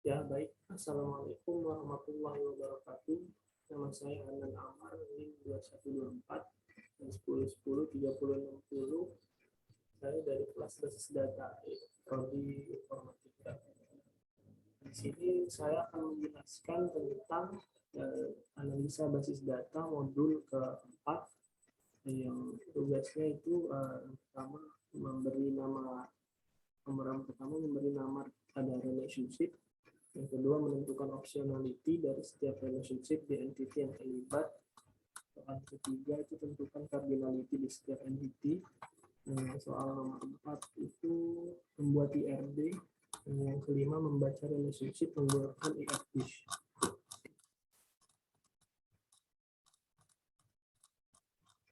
Ya, baik. Assalamualaikum warahmatullahi wabarakatuh. Nama saya Hanan Amar, NIM 2124 dan 10103060. Saya dari kelas basis data Prodi Informatika. Di sini saya akan menjelaskan tentang analisa basis data modul keempat yang tugasnya itu pertama memberi nama pada relationship. Yang kedua, menentukan optionality dari setiap relationship di entity yang terlibat. Soal ketiga itu tentukan cardinality di setiap entity. Soal nomor 4 itu membuat IRD. Yang kelima, membaca relationship menggunakan IRDish.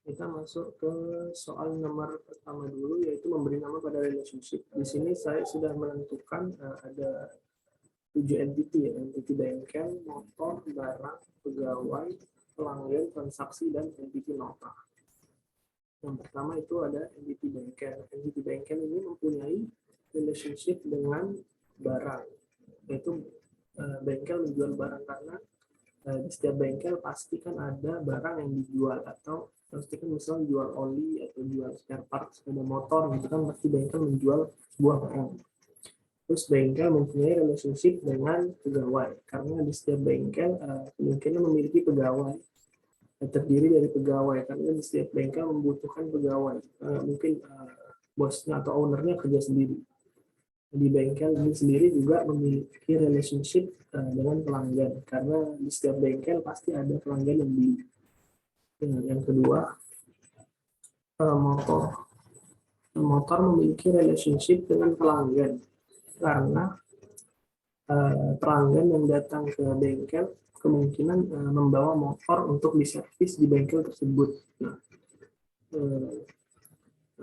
Kita masuk ke soal nomor pertama dulu, yaitu memberi nama pada relationship. Di sini saya sudah menentukan ada 7 entity, ya, entity bengkel, motor, barang, pegawai, pelanggan, transaksi, dan entity nota. Yang pertama itu ada entity bengkel. Entity bengkel ini mempunyai relationship dengan barang, yaitu bengkel menjual barang karena di setiap bengkel pasti kan ada barang yang dijual, atau pasti kan misalnya jual oli atau jual spare part sepeda motor gitu kan, pasti bengkel menjual sebuah barang. Terus bengkel mempunyai relationship dengan pegawai karena di setiap bengkel kemungkinan memiliki pegawai, terdiri dari pegawai karena di setiap bengkel membutuhkan pegawai. Mungkin bosnya atau ownernya kerja sendiri. Di bengkel ini sendiri juga memiliki relationship dengan pelanggan karena di setiap bengkel pasti ada pelanggan yang beli. Yang kedua, motor memiliki relationship dengan pelanggan karena pelanggan yang datang ke bengkel kemungkinan membawa motor untuk diservis di bengkel tersebut. Nah,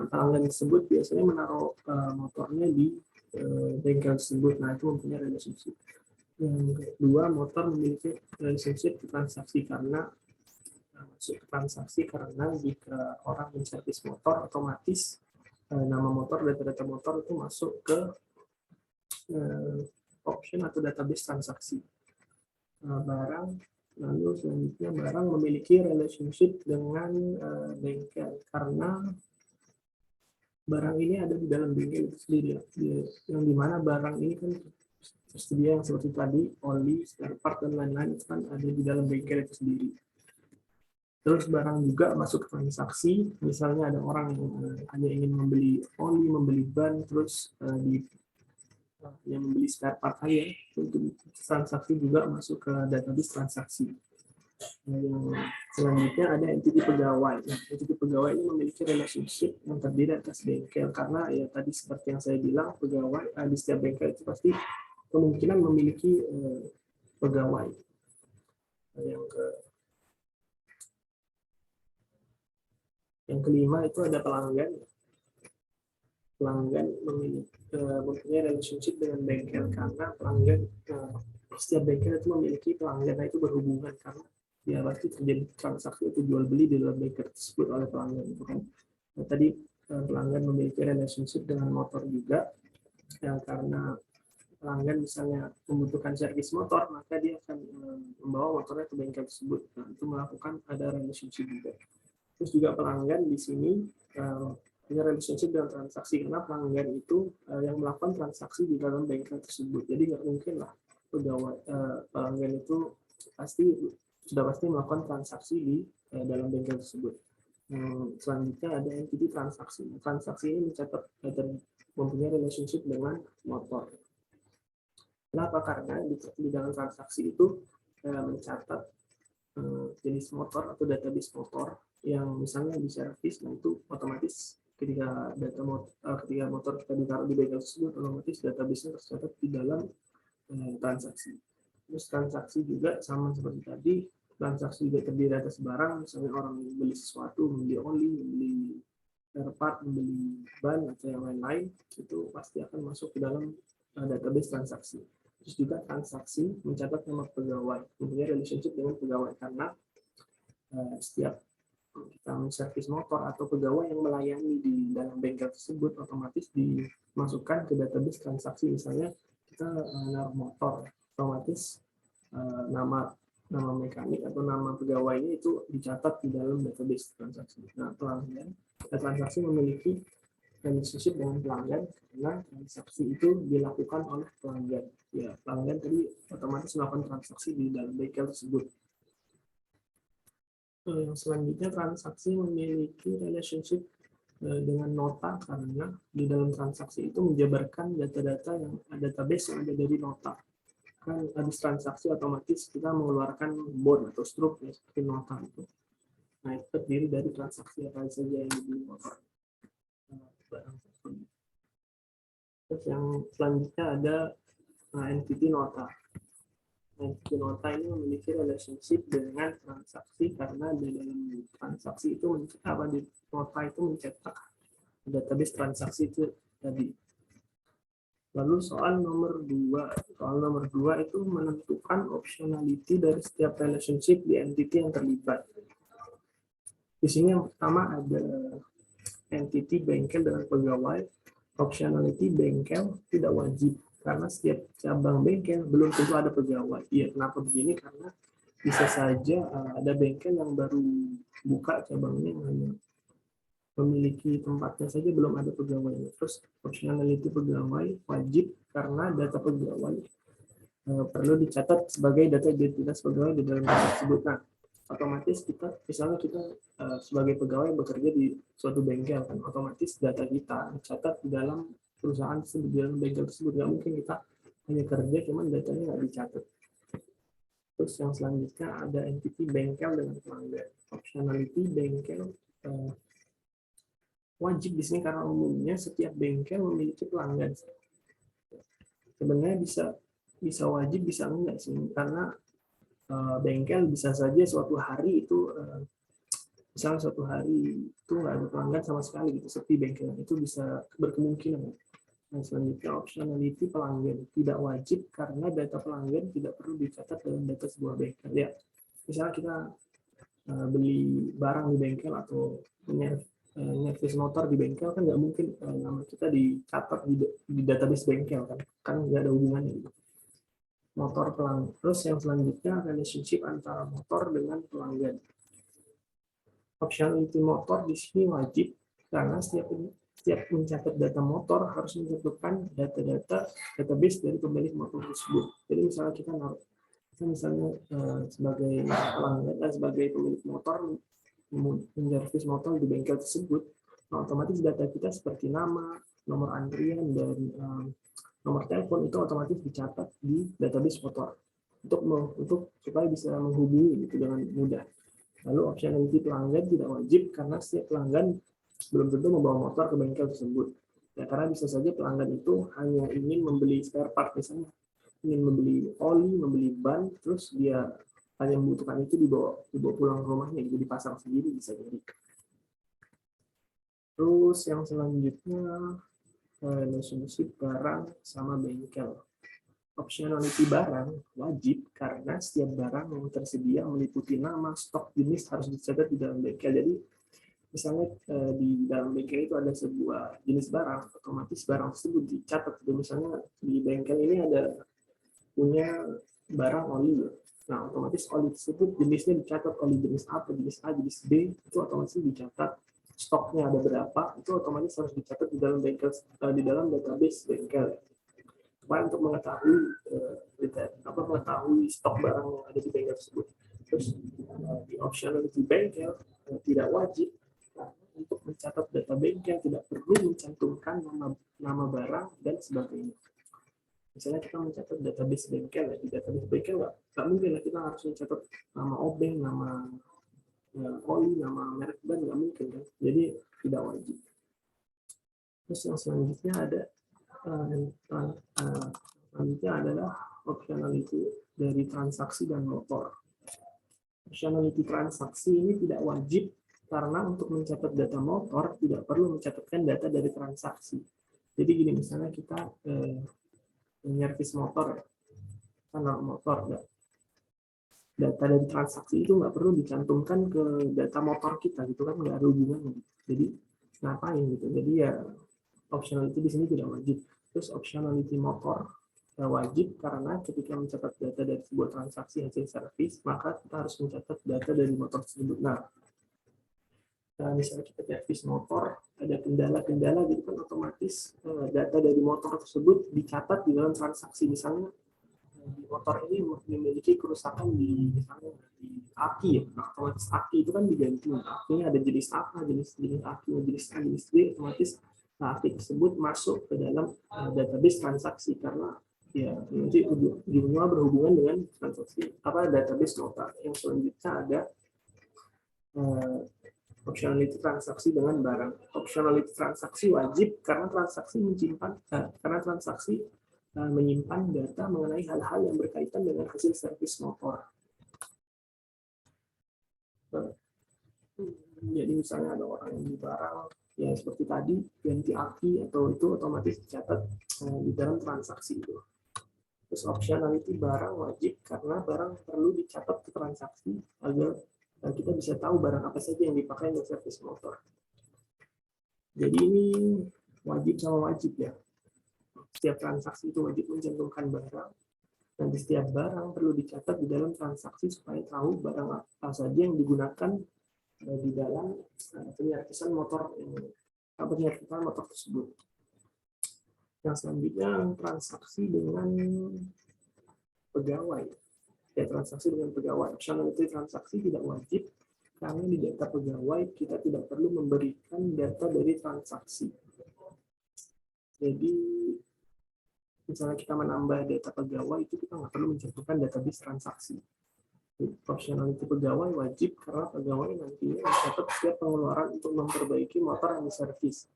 pelanggan tersebut biasanya menaruh motornya di bengkel tersebut. Nah, itu mempunyai relationship. Yang kedua, motor memiliki relationship transaksi karena masuk ke transaksi karena jika orang menservis motor, otomatis nama motor, data-data motor itu masuk ke option atau database transaksi. Barang, lalu selanjutnya barang memiliki relationship dengan bengkel karena barang ini ada di dalam bengkel itu sendiri, yang dimana barang ini kan tersedia yang seperti tadi, oli, spare part, dan lain-lain itu kan ada di dalam bengkel itu sendiri. Terus barang juga masuk ke transaksi, misalnya ada orang yang hanya ingin membeli oli, membeli ban, terus yang membeli spare part aja, untuk transaksi juga masuk ke database transaksi. Yang selanjutnya ada entity pegawai. Entity pegawai ini memiliki relationship yang terdiri atas bengkel karena ya tadi seperti yang saya bilang, pegawai di setiap bengkel itu pasti kemungkinan memiliki pegawai. Yang kelima itu ada pelanggan. Pelanggan mempunyai relationship dengan bengkel karena pelanggan setiap bengkel itu memiliki pelanggan, nah itu berhubungan karena ya pasti terjadi transaksi atau jual beli di dalam bengkel tersebut oleh pelanggan itu kan. Nah, tadi pelanggan memiliki relationship dengan motor juga ya, karena pelanggan misalnya membutuhkan servis motor, maka dia akan membawa motornya ke bengkel tersebut. Nah, itu melakukan ada relationship juga. Terus juga pelanggan di sini punya relationship dengan transaksi karena pelanggan itu yang melakukan transaksi di dalam bengkel tersebut. Jadi nggak mungkin lah pegawai pelanggan itu sudah pasti melakukan transaksi di dalam bengkel tersebut. Selanjutnya ada entity transaksi. Transaksi ini mencatat mempunyai relationship dengan motor. Kenapa? Karena di dalam transaksi itu mencatat jenis motor atau database motor yang misalnya diservis, nah itu otomatis ketika motor kita ditaruh di bengkel tersebut, otomatis database-nya tercatat di dalam transaksi. Terus transaksi juga sama seperti tadi, transaksi juga terdiri atas barang, misalnya orang membeli sesuatu, membeli oli, membeli spare part, membeli ban atau yang lain-lain, itu pasti akan masuk ke dalam database transaksi. Terus juga transaksi mencatat nama pegawai, mempunyai relationship dengan pegawai karena setiap kita menservis motor atau pegawai yang melayani di dalam bengkel tersebut otomatis dimasukkan ke database transaksi. Misalnya kita naruh motor, otomatis nama mekanik atau nama pegawainya itu dicatat di dalam database transaksi. Nah, pelanggan transaksi memiliki relationship dengan pelanggan karena transaksi itu dilakukan oleh pelanggan. Ya, pelanggan tadi otomatis melakukan transaksi di dalam bengkel tersebut. Yang selanjutnya, transaksi memiliki relationship dengan nota karena di dalam transaksi itu menjabarkan data-data yang database yang ada dari nota. Kan habis transaksi otomatis kita mengeluarkan bond atau struk ya, seperti nota itu. Nah, itu terdiri dari transaksi apa saja yang dibeli motor. Terus yang selanjutnya ada entity nota. Entity nota ini memiliki relationship dengan transaksi karena di dalam transaksi itu di nota itu mencetak database transaksi itu tadi. Lalu soal nomor 2 itu menentukan optionality dari setiap relationship di entity yang terlibat. Di sini yang pertama ada entity bengkel dengan pegawai. Optionality bengkel tidak wajib karena setiap cabang bengkel belum tentu ada pegawai. Iya, kenapa begini? Karena bisa saja ada bengkel yang baru buka cabangnya yang hanya memiliki tempatnya saja, belum ada pegawainya. Terus optionality pegawai wajib karena data pegawai perlu dicatat sebagai data identitas pegawai di dalam data tersebut. Nah, otomatis misalnya kita sebagai pegawai bekerja di suatu bengkel, kan otomatis data kita dicatat di dalam perusahaan tersebut, di dalam bengkel tersebut. Nggak mungkin kita hanya kerja cuman datanya nggak dicatat. Terus yang selanjutnya ada entity bengkel dengan pelanggan. Optionality bengkel wajib di sini karena umumnya setiap bengkel memiliki pelanggan. Sebenarnya bisa wajib, bisa enggak sih, karena bengkel bisa saja suatu hari itu misalnya suatu hari itu nggak ada pelanggan sama sekali gitu, sepi bengkel, itu bisa berkemungkinan. Nah, selanjutnya optionality pelanggan tidak wajib karena data pelanggan tidak perlu dicatat dalam data sebuah bengkel. Ya, misalnya kita beli barang di bengkel atau nyervis motor di bengkel, kan nggak mungkin nama kita dicatat di database bengkel, kan nggak ada hubungannya gitu. Motor pelanggan. Terus yang selanjutnya relationship antara motor dengan pelanggan. Optionality motor di sini wajib karena setiap mencatat data motor harus mencantumkan data-data database dari pemilik motor tersebut. Jadi misalnya kita sebagai pelanggan, sebagai pemilik motor menservis motor di bengkel tersebut, nah, otomatis data kita seperti nama, nomor antrian, dan nomor telepon itu otomatis dicatat di database motor untuk supaya bisa menghubungi gitu dengan mudah. Lalu optionality pelanggan tidak wajib karena setiap pelanggan belum tentu membawa motor ke bengkel tersebut. Ya, karena bisa saja pelanggan itu hanya ingin membeli spare part, misalnya ingin membeli oli, membeli ban, terus dia hanya membutuhkan itu dibawa pulang ke rumahnya, jadi dipasang sendiri bisa jadi. Terus yang selanjutnya relationship barang sama bengkel. Optionality barang wajib karena setiap barang yang tersedia meliputi nama, stok, jenis harus dicatat di dalam bengkel. Jadi misalnya di dalam bengkel itu ada sebuah jenis barang, otomatis barang tersebut dicatat. Misalnya di bengkel ini ada punya barang oli. Nah, otomatis oli tersebut jenisnya dicatat, oli jenis A, jenis A, jenis B, itu otomatis dicatat. Stoknya ada berapa, itu otomatis harus dicatat di dalam bengkel, di dalam database bengkel. Supaya untuk mengetahui stok barang yang ada di bengkel tersebut. Terus di optionality bengkel tidak wajib untuk mencatat data bengkel, tidak perlu mencantumkan nama barang dan sebagainya. Misalnya kita mencatat database bengkel, di database bengkel nggak mungkin lah kita harus mencatat nama obeng, nama oli, nama merek ban, nggak mungkin kan. Jadi tidak wajib. Terus yang selanjutnya ada selanjutnya adalah optionality dari transaksi dan motor. Optionality transaksi ini tidak wajib karena untuk mencatat data motor tidak perlu mencatatkan data dari transaksi. Jadi gini, misalnya kita nyervis motor, data dari transaksi itu nggak perlu dicantumkan ke data motor kita gitu kan, nggak ada hubungannya. Jadi ngapain gitu? Jadi ya optionality di sini tidak wajib. Terus optionality motor wajib karena ketika mencatat data dari sebuah transaksi hasil servis, maka kita harus mencatat data dari motor tersebut. Nah, misalnya kita servis motor, ada kendala-kendala gitu kan, otomatis data dari motor tersebut dicatat di dalam transaksi. Misalnya di motor ini memiliki kerusakan di misalnya di aki, ya. Nah, otomatis aki itu kan diganti. Akinya ada jenis apa, jenis aki, jenis A, jenis B, otomatis aki tersebut masuk ke dalam database transaksi karena ya nanti ujungnya berhubungan dengan transaksi database nota. Yang selanjutnya ada optionality transaksi dengan barang. Optionality transaksi wajib karena transaksi menyimpan data mengenai hal-hal yang berkaitan dengan hasil servis motor. Jadi misalnya ada orang yang beli barang, ya seperti tadi ganti aki atau itu otomatis dicatat di dalam transaksi itu. Terus optionality barang wajib karena barang perlu dicatat ke transaksi agar kita bisa tahu barang apa saja yang dipakai untuk servis motor. Jadi ini wajib sama wajib ya. Setiap transaksi itu wajib mencantumkan barang, dan di setiap barang perlu dicatat di dalam transaksi supaya tahu barang apa saja yang digunakan di dalam penyervisan motor tersebut. Yang selanjutnya transaksi dengan pegawai. Ya, transaksi dengan pegawai. Optionality transaksi tidak wajib karena di data pegawai kita tidak perlu memberikan data dari transaksi. Jadi misalnya kita menambah data pegawai itu kita nggak perlu mencantumkan database transaksi. Optionality pegawai wajib karena pegawai nantinya mencatat setiap pengeluaran untuk memperbaiki motor yang diservis.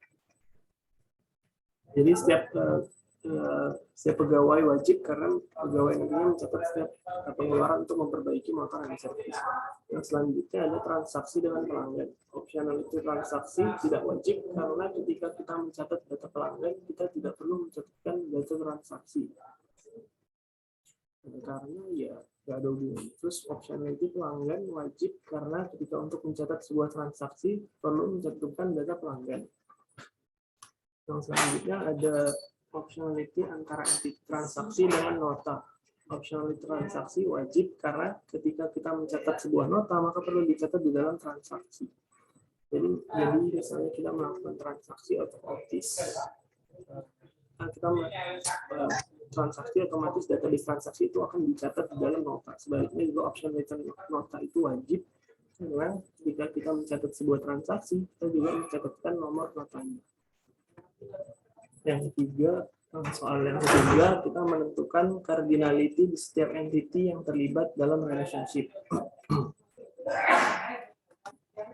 Jadi setiap pegawai wajib karena pegawai nantinya mencatat setiap pengeluaran untuk memperbaiki motor yang diservis. Yang selanjutnya ada transaksi dengan pelanggan. Optionality transaksi tidak wajib karena ketika kita mencatat data pelanggan kita tidak perlu mencatatkan data transaksi. Karena ya nggak ada hubungan. Terus optionality pelanggan wajib karena ketika untuk mencatat sebuah transaksi perlu mencantumkan data pelanggan. Yang selanjutnya ada optionality antara entity transaksi dengan nota. Optionality transaksi wajib karena ketika kita mencatat sebuah nota maka perlu dicatat di dalam transaksi. Jadi misalnya kita melakukan transaksi otomatis, transaksi otomatis data di transaksi itu akan dicatat di dalam nota. Sebaliknya juga optionality nota itu wajib karena jika kita mencatat sebuah transaksi kita juga mencatatkan nomor notanya. Yang ketiga, soal yang ketiga kita menentukan cardinality di setiap entity yang terlibat dalam relationship.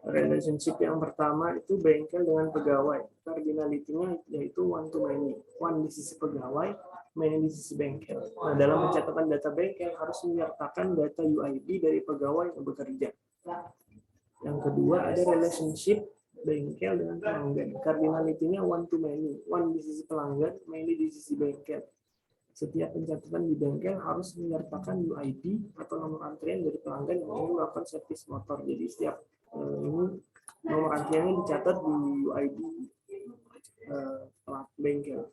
Relationship yang pertama itu bengkel dengan pegawai. Cardinality-nya yaitu one to many. One di sisi pegawai, many di sisi bengkel. Nah, dalam pencatatan data bengkel harus menyertakan data UID dari pegawai yang bekerja. Yang kedua ada relationship bengkel dengan pelanggan. Cardinality-nya one to many. One di sisi pelanggan, many di sisi bengkel. Setiap pencatatan di bengkel harus menyertakan UID atau nomor antrian dari pelanggan yang ingin melakukan servis motor. Jadi setiap ini nomor antriannya dicatat di UID bengkel.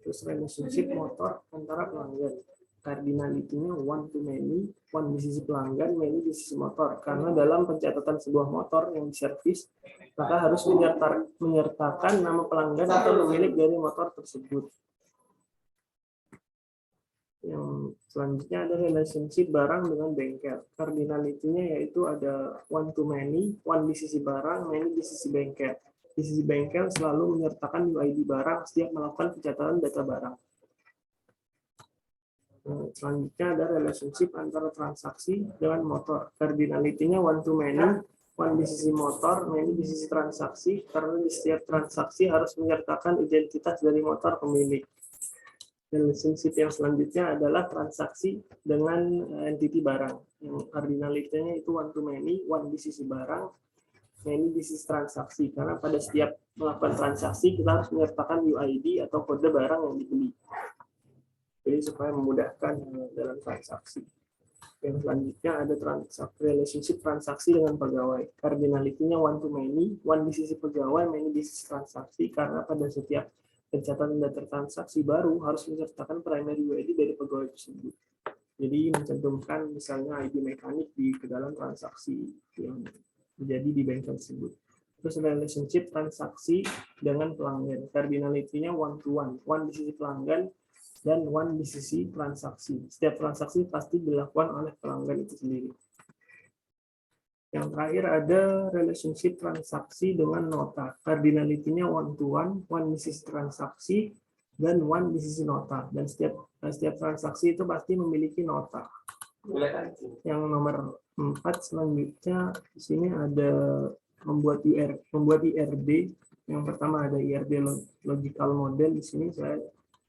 Terus relationship motor antara pelanggan. Cardinality-nya one to many, one di sisi pelanggan, many di sisi motor. Karena dalam pencatatan sebuah motor yang diservis, maka harus menyertakan nama pelanggan atau pemilik dari motor tersebut. Yang selanjutnya ada relationship barang dengan bengkel. Cardinality-nya yaitu ada one to many, one di sisi barang, many di sisi bengkel. Di sisi bengkel selalu menyertakan UID barang setiap melakukan pencatatan data barang. Selanjutnya ada relationship antara transaksi dengan motor. Cardinality-nya one to many, one di sisi motor, many di sisi transaksi, karena di setiap transaksi harus menyertakan identitas dari motor pemilik. Relationship yang selanjutnya adalah transaksi dengan entity barang. Yang cardinality-nya itu one to many, one di sisi barang, many di sisi transaksi. Karena pada setiap melakukan transaksi kita harus menyertakan UID atau kode barang yang dibeli. Jadi supaya memudahkan dalam transaksi. Yang selanjutnya ada relationship transaksi dengan pegawai. Cardinality-nya one to many, one di sisi pegawai, many di sisi transaksi. Karena pada setiap pencatatan data transaksi baru harus menceritakan primary UID dari pegawai tersebut. Jadi mencantumkan misalnya ID mekanik ke dalam transaksi yang terjadi di bengkel tersebut. Terus relationship transaksi dengan pelanggan. Cardinality-nya one to one. One di sisi pelanggan dan one di sisi transaksi. Setiap transaksi pasti dilakukan oleh pelanggan itu sendiri. Yang terakhir ada relationship transaksi dengan nota. Cardinality-nya one to one di sisi transaksi dan one di sisi nota. Dan setiap transaksi itu pasti memiliki nota. Yang nomor 4 selanjutnya di sini ada membuat IRD. Yang pertama ada IRD logical model. Di sini saya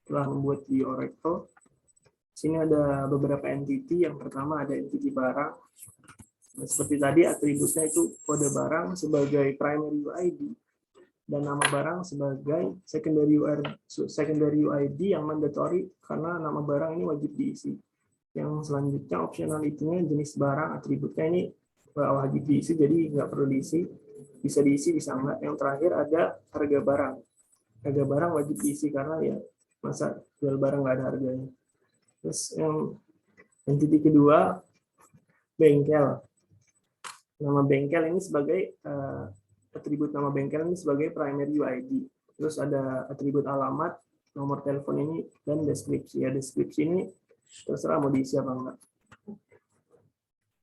telah membuat di Oracle. Di sini ada beberapa entity. Yang pertama ada entity barang. Nah, seperti tadi atributnya itu kode barang sebagai primary UID dan nama barang sebagai secondary UID yang mandatory karena nama barang ini wajib diisi. Yang selanjutnya optionality-nya jenis barang, atributnya ini wajib diisi jadi nggak perlu diisi, bisa diisi bisa enggak. Yang terakhir ada harga barang. Harga barang wajib diisi karena ya masa jual barang nggak ada harganya. Terus yang entity kedua bengkel. Nama bengkel ini sebagai atribut nama bengkel ini sebagai primary UID. Terus ada atribut alamat, nomor telepon ini dan deskripsi. Ya deskripsi ini terserah mau diisi apa enggak.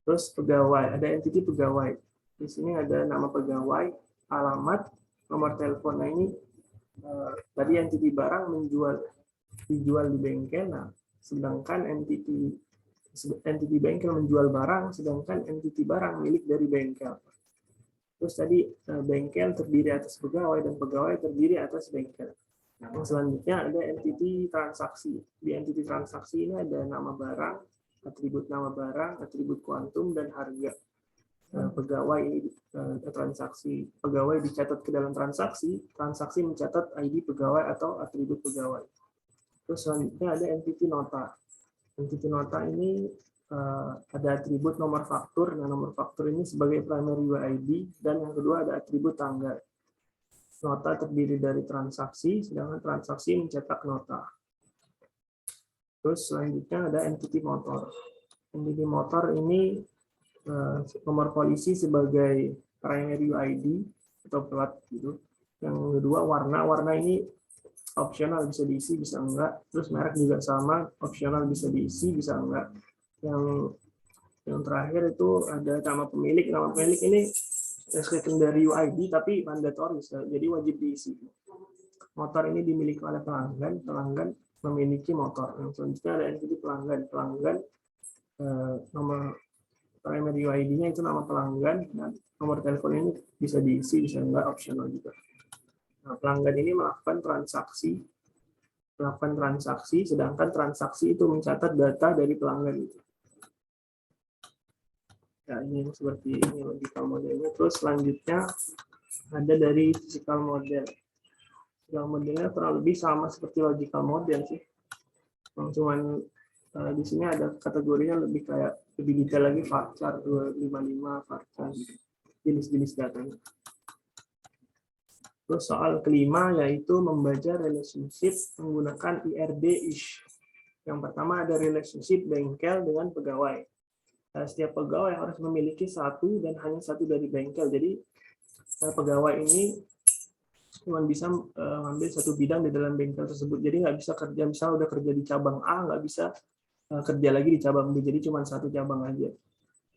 Terus pegawai, ada entity pegawai. Di sini ada nama pegawai, alamat, nomor telepon. Nah ini tadi entity barang dijual di bengkel. Nah, sedangkan entity bengkel menjual barang, sedangkan entity barang milik dari bengkel. Terus tadi bengkel terdiri atas pegawai dan pegawai terdiri atas bengkel. Yang selanjutnya ada entity transaksi. Di entity transaksi ini ada nama barang, atribut nama barang, atribut kuantum, dan harga. Pegawai transaksi, pegawai dicatat ke dalam transaksi, transaksi mencatat ID pegawai atau atribut pegawai. Terus selanjutnya ada entity nota. Entity nota ini ada atribut nomor faktur. Nah, nomor faktur ini sebagai primary UID dan yang kedua ada atribut tanggal. Nota terdiri dari transaksi, sedangkan transaksi mencetak nota. Terus selanjutnya ada entity motor. Entity motor ini nomor polisi sebagai primary UID atau plat gitu. Yang kedua warna ini opsional, bisa diisi bisa enggak. Terus merek juga sama, opsional bisa diisi bisa enggak. Yang terakhir itu ada nama pemilik. Nama pemilik ini secondary UID tapi mandatory, jadi wajib diisi. Motor ini dimiliki oleh pelanggan memiliki motor. Yang selanjutnya ada entity pelanggan nomor primary UID-nya itu nama pelanggan. Nah, nomor telepon ini bisa diisi bisa enggak, opsional juga. Nah, pelanggan ini melakukan transaksi, sedangkan transaksi itu mencatat data dari pelanggan itu. Ya, ini seperti ini logical modelnya. Terus selanjutnya ada dari physical model. Physical modelnya kurang lebih sama seperti logical model sih. Cuman di sini ada kategorinya lebih detail lagi, varchar 255, varchar jenis-jenis datanya. Terus soal kelima yaitu membaca relationship menggunakan IRD-ish. Yang pertama ada relationship bengkel dengan pegawai. Setiap pegawai harus memiliki satu dan hanya satu dari bengkel. Jadi pegawai ini cuma bisa mengambil satu bidang di dalam bengkel tersebut. Jadi nggak bisa kerja, misalnya udah kerja di cabang A, nggak bisa kerja lagi di cabang B. Jadi cuma satu cabang aja.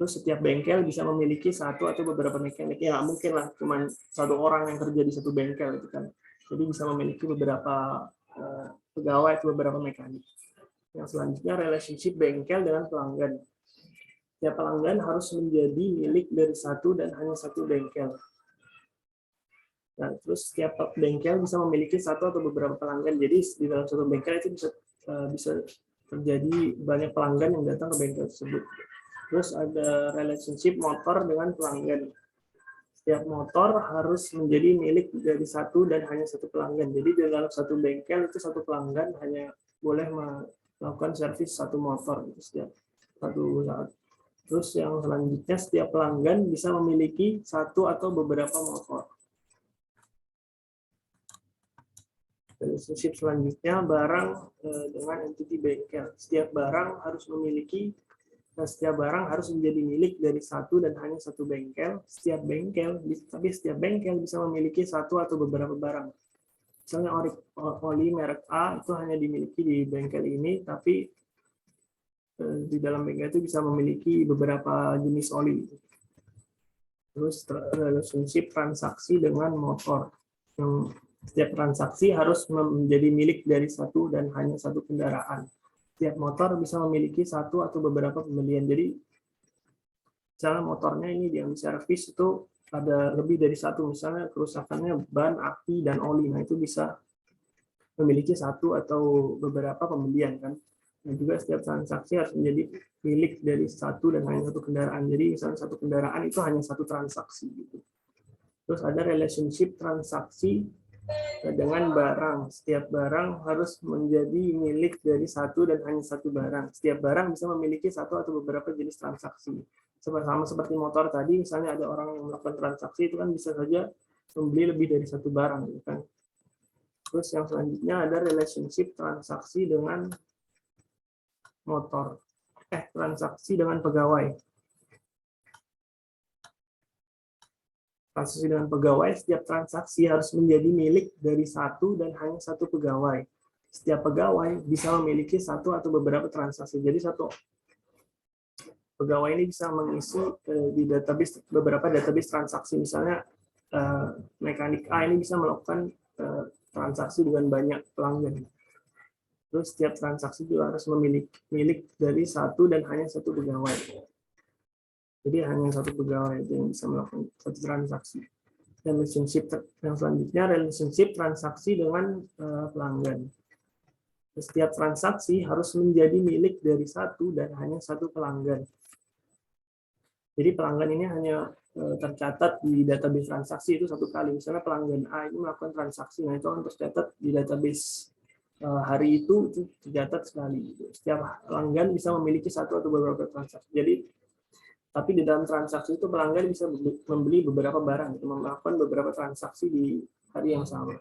Terus setiap bengkel bisa memiliki satu atau beberapa mekanik. Ya mungkin lah cuma satu orang yang kerja di satu bengkel itu kan. Jadi bisa memiliki beberapa pegawai atau beberapa mekanik. Yang selanjutnya relationship bengkel dengan pelanggan. Setiap pelanggan harus menjadi milik dari satu dan hanya satu bengkel. Nah, terus setiap bengkel bisa memiliki satu atau beberapa pelanggan. Jadi di dalam satu bengkel itu bisa terjadi banyak pelanggan yang datang ke bengkel tersebut. Terus ada relationship motor dengan pelanggan. Setiap motor harus menjadi milik dari satu dan hanya satu pelanggan. Jadi di dalam satu bengkel itu satu pelanggan hanya boleh melakukan servis satu motor gitu, setiap satu saat. Terus yang selanjutnya setiap pelanggan bisa memiliki satu atau beberapa motor. relationship selanjutnya barang dengan entity bengkel. Setiap barang harus menjadi milik dari satu dan hanya satu bengkel. Setiap bengkel bisa memiliki satu atau beberapa barang. Misalnya oli merek A itu hanya dimiliki di bengkel ini, tapi di dalam bengkel itu bisa memiliki beberapa jenis oli. Terus relationship transaksi dengan motor. Setiap transaksi harus menjadi milik dari satu dan hanya satu kendaraan. Setiap motor bisa memiliki satu atau beberapa pembelian. Jadi, misalnya motornya ini yang diservis itu ada lebih dari satu. Misalnya kerusakannya ban, aki, dan oli. Nah, itu bisa memiliki satu atau beberapa pembelian, kan. Dan juga setiap transaksi harus menjadi milik dari satu dan hanya satu kendaraan. Jadi, misalnya satu kendaraan itu hanya satu transaksi. Gitu. Terus ada relationship transaksi dengan barang. Setiap barang harus menjadi milik dari satu dan hanya satu barang. Setiap barang bisa memiliki satu atau beberapa jenis transaksi. Sama seperti motor tadi, misalnya ada orang yang melakukan transaksi, itu kan bisa saja membeli lebih dari satu barang. Kan? Terus yang selanjutnya ada relationship transaksi dengan motor. Transaksi dengan pegawai. Transaksi dengan pegawai, setiap transaksi harus menjadi milik dari satu dan hanya satu pegawai. Setiap pegawai bisa memiliki satu atau beberapa transaksi. Jadi satu pegawai ini bisa mengisi di database beberapa database transaksi. Misalnya mekanik A ini bisa melakukan transaksi dengan banyak pelanggan. Terus setiap transaksi juga harus memiliki milik dari satu dan hanya satu pegawai. Jadi hanya satu pegawai yang bisa melakukan satu transaksi. Dan relationship yang selanjutnya relationship transaksi dengan pelanggan. Setiap transaksi harus menjadi milik dari satu dan hanya satu pelanggan. Jadi pelanggan ini hanya tercatat di database transaksi itu satu kali. Misalnya pelanggan A ini melakukan transaksi, nah itu akan tercatat di database hari itu tercatat sekali. Setiap pelanggan bisa memiliki satu atau beberapa transaksi. Jadi tapi di dalam transaksi itu pelanggan bisa membeli beberapa barang, melakukan beberapa transaksi di hari yang sama.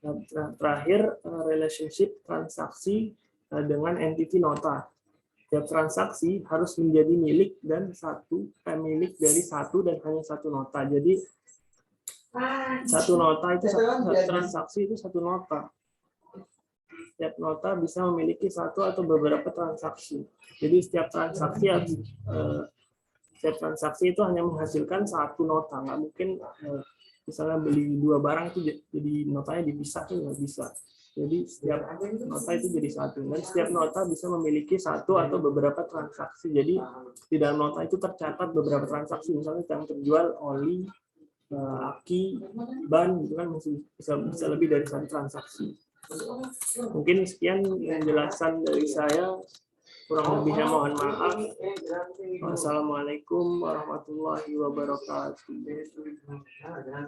Nah, terakhir, relationship transaksi dengan entity nota. Setiap transaksi harus menjadi milik dan milik dari satu dan hanya satu nota. Jadi satu nota itu transaksi itu satu nota. Setiap nota bisa memiliki satu atau beberapa transaksi. Jadi setiap transaksi harus setiap transaksi itu hanya menghasilkan satu nota, nggak mungkin misalnya beli dua barang itu jadi notanya dipisah itu nggak bisa. Jadi setiap nota itu jadi satu, dan setiap nota bisa memiliki satu atau beberapa transaksi. Jadi di dalam nota itu tercatat beberapa transaksi, misalnya yang terjual oli, aki, ban, itu kan bisa lebih dari satu transaksi. Mungkin sekian penjelasan dari saya. Kurang lebihnya mohon maaf. Wassalamualaikum warahmatullahi wabarakatuh.